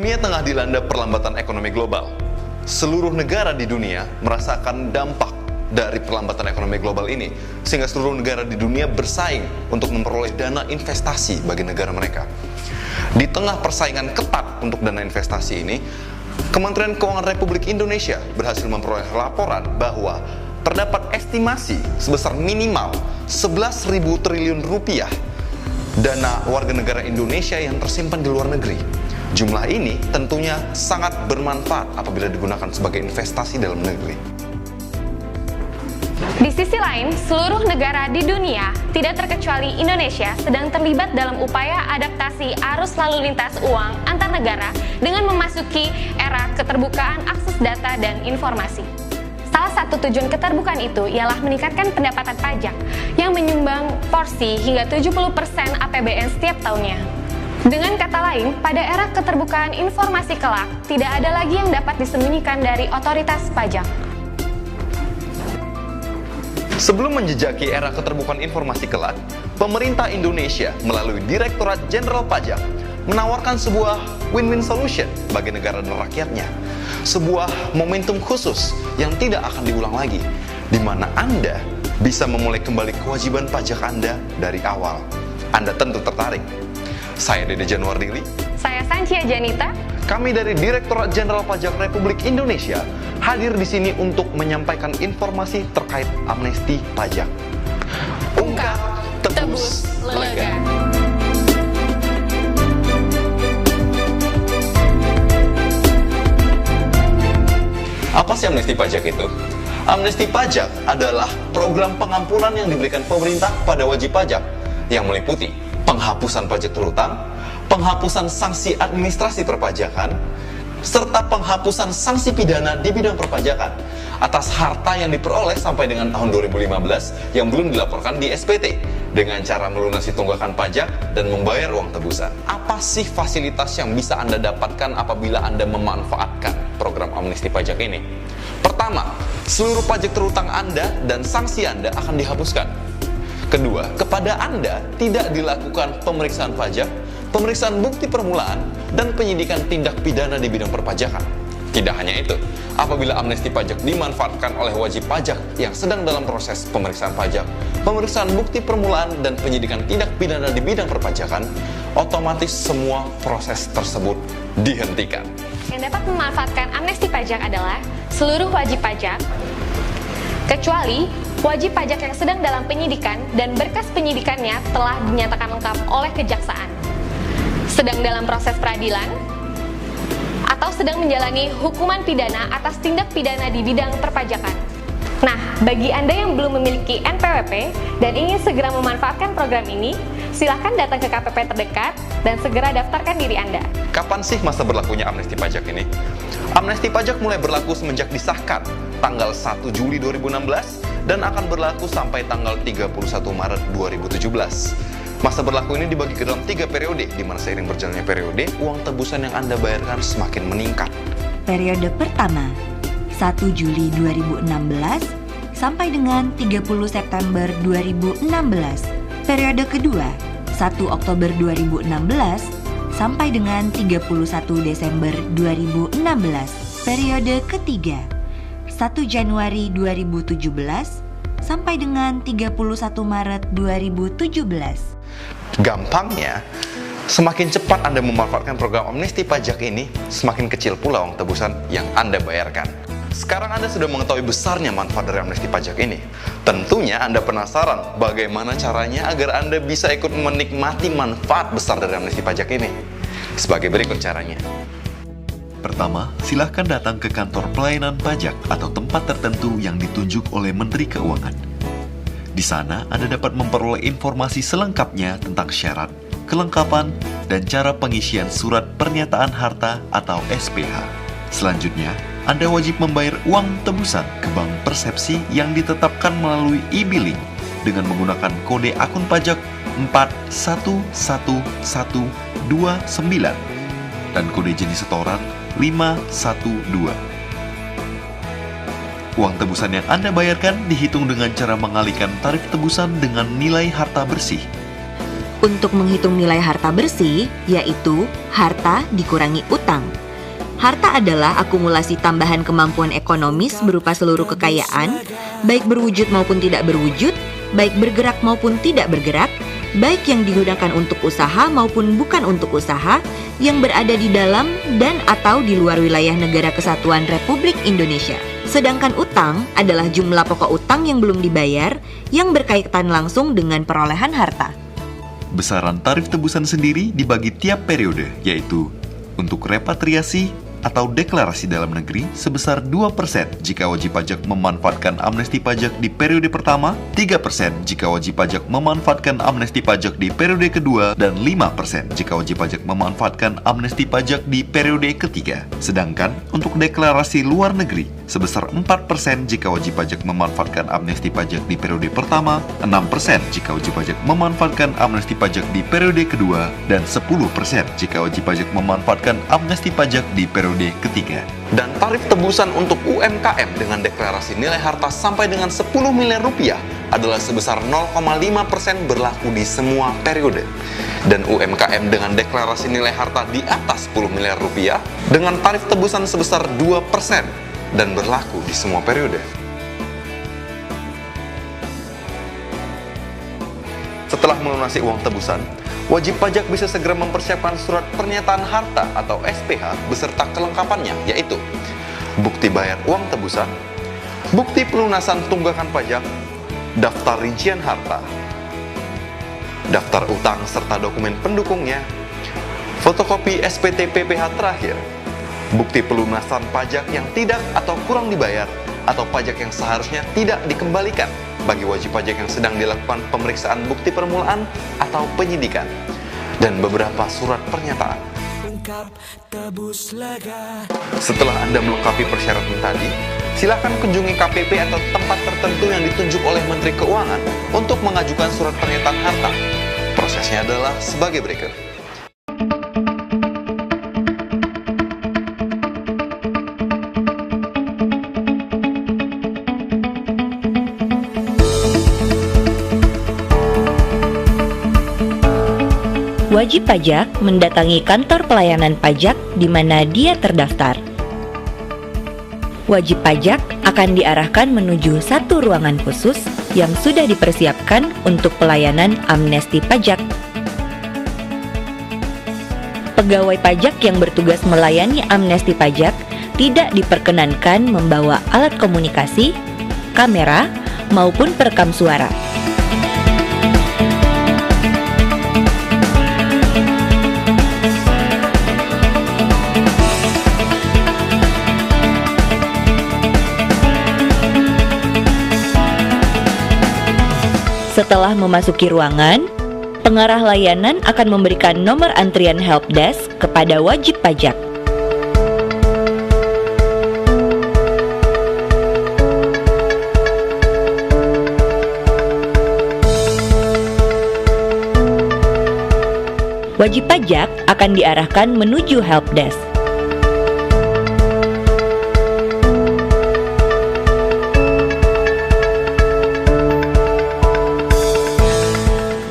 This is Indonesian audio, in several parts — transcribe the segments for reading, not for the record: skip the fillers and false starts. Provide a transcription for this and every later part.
Dunia tengah dilanda perlambatan ekonomi global. Seluruh negara di dunia merasakan dampak dari perlambatan ekonomi global ini, sehingga seluruh negara di dunia bersaing untuk memperoleh dana investasi bagi negara mereka. Di tengah persaingan ketat untuk dana investasi ini, Kementerian Keuangan Republik Indonesia berhasil memperoleh laporan bahwa terdapat estimasi sebesar minimal 11.000 triliun rupiah dana warga negara Indonesia yang tersimpan di luar negeri. Jumlah ini tentunya sangat bermanfaat apabila digunakan sebagai investasi dalam negeri. Di sisi lain, seluruh negara di dunia, tidak terkecuali Indonesia, sedang terlibat dalam upaya adaptasi arus lalu lintas uang antar negara dengan memasuki era keterbukaan akses data dan informasi. Salah satu tujuan keterbukaan itu ialah meningkatkan pendapatan pajak yang menyumbang porsi hingga 70% APBN setiap tahunnya. Dengan kata lain, pada era keterbukaan informasi kelak, tidak ada lagi yang dapat disembunyikan dari otoritas pajak. Sebelum menjejaki era keterbukaan informasi kelak, pemerintah Indonesia melalui Direktorat Jenderal Pajak menawarkan sebuah win-win solution bagi negara dan rakyatnya. Sebuah momentum khusus yang tidak akan diulang lagi, di mana Anda bisa memulai kembali kewajiban pajak Anda dari awal. Anda tentu tertarik. Saya Dede Januardili. Saya Sanchia Janita. Kami dari Direktorat Jenderal Pajak Republik Indonesia hadir di sini untuk menyampaikan informasi terkait amnesti pajak. Ungkap, tebus, lega. Apa sih amnesti pajak itu? Amnesti pajak adalah program pengampunan yang diberikan pemerintah pada wajib pajak yang meliputi penghapusan pajak terutang, penghapusan sanksi administrasi perpajakan, serta penghapusan sanksi pidana di bidang perpajakan atas harta yang diperoleh sampai dengan tahun 2015 yang belum dilaporkan di SPT dengan cara melunasi tunggakan pajak dan membayar uang tebusan. Apa sih fasilitas yang bisa Anda dapatkan apabila Anda memanfaatkan program amnesti pajak ini? Pertama, seluruh pajak terutang Anda dan sanksi Anda akan dihapuskan. Kedua, kepada Anda tidak dilakukan pemeriksaan pajak, pemeriksaan bukti permulaan, dan penyidikan tindak pidana di bidang perpajakan. Tidak hanya itu, apabila amnesti pajak dimanfaatkan oleh wajib pajak yang sedang dalam proses pemeriksaan pajak, pemeriksaan bukti permulaan, dan penyidikan tindak pidana di bidang perpajakan, otomatis semua proses tersebut dihentikan. Yang dapat memanfaatkan amnesti pajak adalah seluruh wajib pajak, kecuali wajib pajak yang sedang dalam penyidikan dan berkas penyidikannya telah dinyatakan lengkap oleh kejaksaan, sedang dalam proses peradilan, atau sedang menjalani hukuman pidana atas tindak pidana di bidang perpajakan. Nah, bagi Anda yang belum memiliki NPWP dan ingin segera memanfaatkan program ini, silakan datang ke KPP terdekat dan segera daftarkan diri Anda. Kapan sih masa berlakunya amnesti pajak ini? Amnesti pajak mulai berlaku semenjak disahkan tanggal 1 Juli 2016 dan akan berlaku sampai tanggal 31 Maret 2017. Masa berlaku ini dibagi ke dalam 3 periode, di mana seiring berjalannya periode, uang tebusan yang Anda bayarkan semakin meningkat. Periode pertama, 1 Juli 2016 sampai dengan 30 September 2016. Periode kedua, 1 Oktober 2016 sampai dengan 31 Desember 2016. Periode ketiga, 1 Januari 2017 sampai dengan 31 Maret 2017. Gampangnya, semakin cepat Anda memanfaatkan program amnesti pajak ini, semakin kecil pula uang tebusan yang Anda bayarkan. Sekarang Anda sudah mengetahui besarnya manfaat dari amnesti pajak ini. Tentunya Anda penasaran bagaimana caranya agar Anda bisa ikut menikmati manfaat besar dari amnesti pajak ini. Sebagai berikut caranya. Pertama, silahkan datang ke kantor pelayanan pajak atau tempat tertentu yang ditunjuk oleh Menteri Keuangan. Di sana, Anda dapat memperoleh informasi selengkapnya tentang syarat, kelengkapan, dan cara pengisian surat pernyataan harta atau SPH. Selanjutnya, Anda wajib membayar uang tebusan ke Bank Persepsi yang ditetapkan melalui e-billing dengan menggunakan kode akun pajak 411129 dan kode jenis setoran 512. Uang tebusan yang Anda bayarkan dihitung dengan cara mengalihkan tarif tebusan dengan nilai harta bersih. untuk menghitung nilai harta bersih, yaitu harta dikurangi utang. Harta adalah akumulasi tambahan kemampuan ekonomis berupa seluruh kekayaan, baik berwujud maupun tidak berwujud, baik bergerak maupun tidak bergerak, baik yang digunakan untuk usaha maupun bukan untuk usaha, yang berada di dalam dan atau di luar wilayah Negara Kesatuan Republik Indonesia. Sedangkan utang adalah jumlah pokok utang yang belum dibayar yang berkaitan langsung dengan perolehan harta. Besaran tarif tebusan sendiri dibagi tiap periode, yaitu untuk repatriasi atau deklarasi dalam negeri sebesar 2% jika wajib pajak memanfaatkan amnesti pajak di periode pertama, 3% jika wajib pajak memanfaatkan amnesti pajak di periode kedua, dan 5% jika wajib pajak memanfaatkan amnesti pajak di periode ketiga. Sedangkan untuk deklarasi luar negeri sebesar 4% jika wajib pajak memanfaatkan amnesti pajak di periode pertama, 6% jika wajib pajak memanfaatkan amnesti pajak di periode kedua, dan 10% jika wajib pajak memanfaatkan amnesti pajak di periode ketiga. Dan tarif tebusan untuk UMKM dengan deklarasi nilai harta sampai dengan 10 miliar rupiah adalah sebesar 0,5% berlaku di semua periode. Dan UMKM dengan deklarasi nilai harta di atas 10 miliar rupiah dengan tarif tebusan sebesar 2% dan berlaku di semua periode. Setelah melunasi uang tebusan, wajib pajak bisa segera mempersiapkan surat pernyataan harta atau SPH beserta kelengkapannya, yaitu bukti bayar uang tebusan, bukti pelunasan tunggakan pajak, daftar rincian harta, daftar utang serta dokumen pendukungnya, fotokopi SPT PPh terakhir, bukti pelunasan pajak yang tidak atau kurang dibayar atau pajak yang seharusnya tidak dikembalikan bagi wajib pajak yang sedang dilakukan pemeriksaan bukti permulaan atau penyidikan, dan beberapa surat pernyataan. Setelah Anda melengkapi persyaratan tadi, silakan kunjungi KPP atau tempat tertentu yang ditunjuk oleh Menteri Keuangan untuk mengajukan surat pernyataan harta. Prosesnya adalah sebagai berikut. Wajib pajak mendatangi kantor pelayanan pajak di mana dia terdaftar. Wajib pajak akan diarahkan menuju satu ruangan khusus yang sudah dipersiapkan untuk pelayanan amnesti pajak. Pegawai pajak yang bertugas melayani amnesti pajak tidak diperkenankan membawa alat komunikasi, kamera, maupun perekam suara. Setelah memasuki ruangan, pengarah layanan akan memberikan nomor antrian helpdesk kepada wajib pajak. Wajib pajak akan diarahkan menuju helpdesk.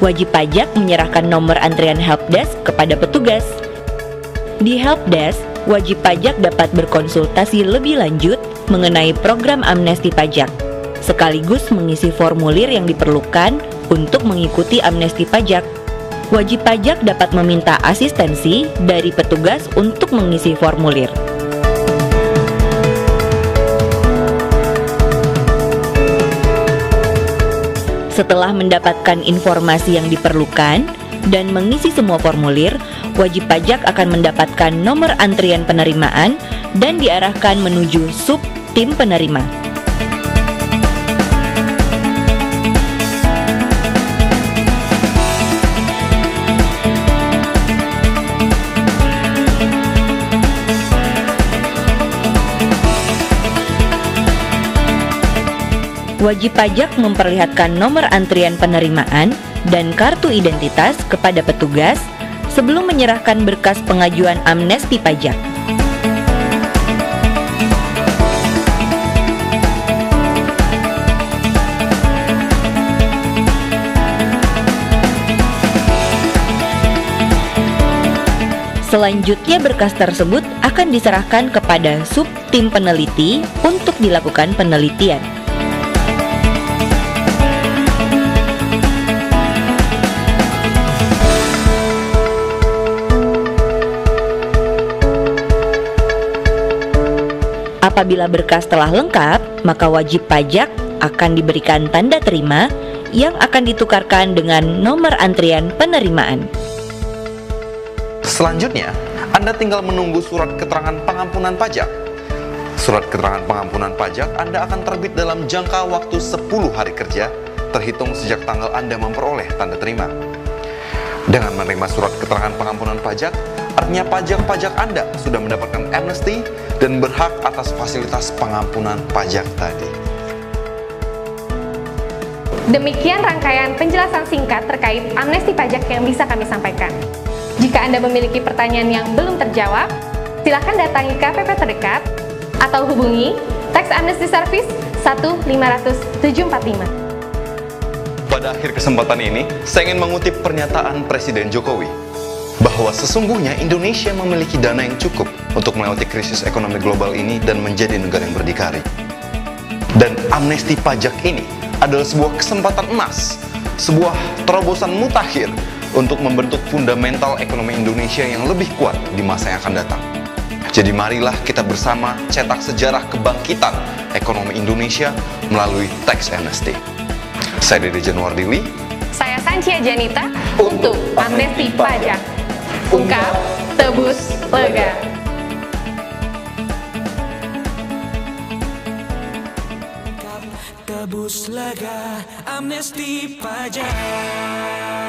Wajib pajak menyerahkan nomor antrian helpdesk kepada petugas. Di helpdesk, wajib pajak dapat berkonsultasi lebih lanjut mengenai program amnesti pajak, sekaligus mengisi formulir yang diperlukan untuk mengikuti amnesti pajak. Wajib pajak dapat meminta asistensi dari petugas untuk mengisi formulir. Setelah mendapatkan informasi yang diperlukan dan mengisi semua formulir, wajib pajak akan mendapatkan nomor antrian penerimaan dan diarahkan menuju sub tim penerima. Wajib pajak memperlihatkan nomor antrian penerimaan dan kartu identitas kepada petugas sebelum menyerahkan berkas pengajuan amnesti pajak. Selanjutnya berkas tersebut akan diserahkan kepada sub tim peneliti untuk dilakukan penelitian. Apabila berkas telah lengkap, maka wajib pajak akan diberikan tanda terima yang akan ditukarkan dengan nomor antrian penerimaan. Selanjutnya, Anda tinggal menunggu surat keterangan pengampunan pajak. Surat keterangan pengampunan pajak Anda akan terbit dalam jangka waktu 10 hari kerja, terhitung sejak tanggal Anda memperoleh tanda terima. Dengan menerima surat keterangan pengampunan pajak, artinya pajak-pajak Anda sudah mendapatkan amnesti dan berhak atas fasilitas pengampunan pajak tadi. Demikian rangkaian penjelasan singkat terkait amnesti pajak yang bisa kami sampaikan. Jika Anda memiliki pertanyaan yang belum terjawab, silakan datangi KPP terdekat atau hubungi Tax Amnesty Service 1-500-745. Pada akhir kesempatan ini, saya ingin mengutip pernyataan Presiden Jokowi bahwa sesungguhnya Indonesia memiliki dana yang cukup untuk melewati krisis ekonomi global ini dan menjadi negara yang berdikari. Dan amnesti pajak ini adalah sebuah kesempatan emas, sebuah terobosan mutakhir untuk membentuk fundamental ekonomi Indonesia yang lebih kuat di masa yang akan datang. Jadi marilah kita bersama cetak sejarah kebangkitan ekonomi Indonesia melalui tax amnesty. Saya Dede Januardili. Saya Sancia Janita untuk amnesti pajak. Ungkap, tebus, lega. Tebus lega, amnesti pajak.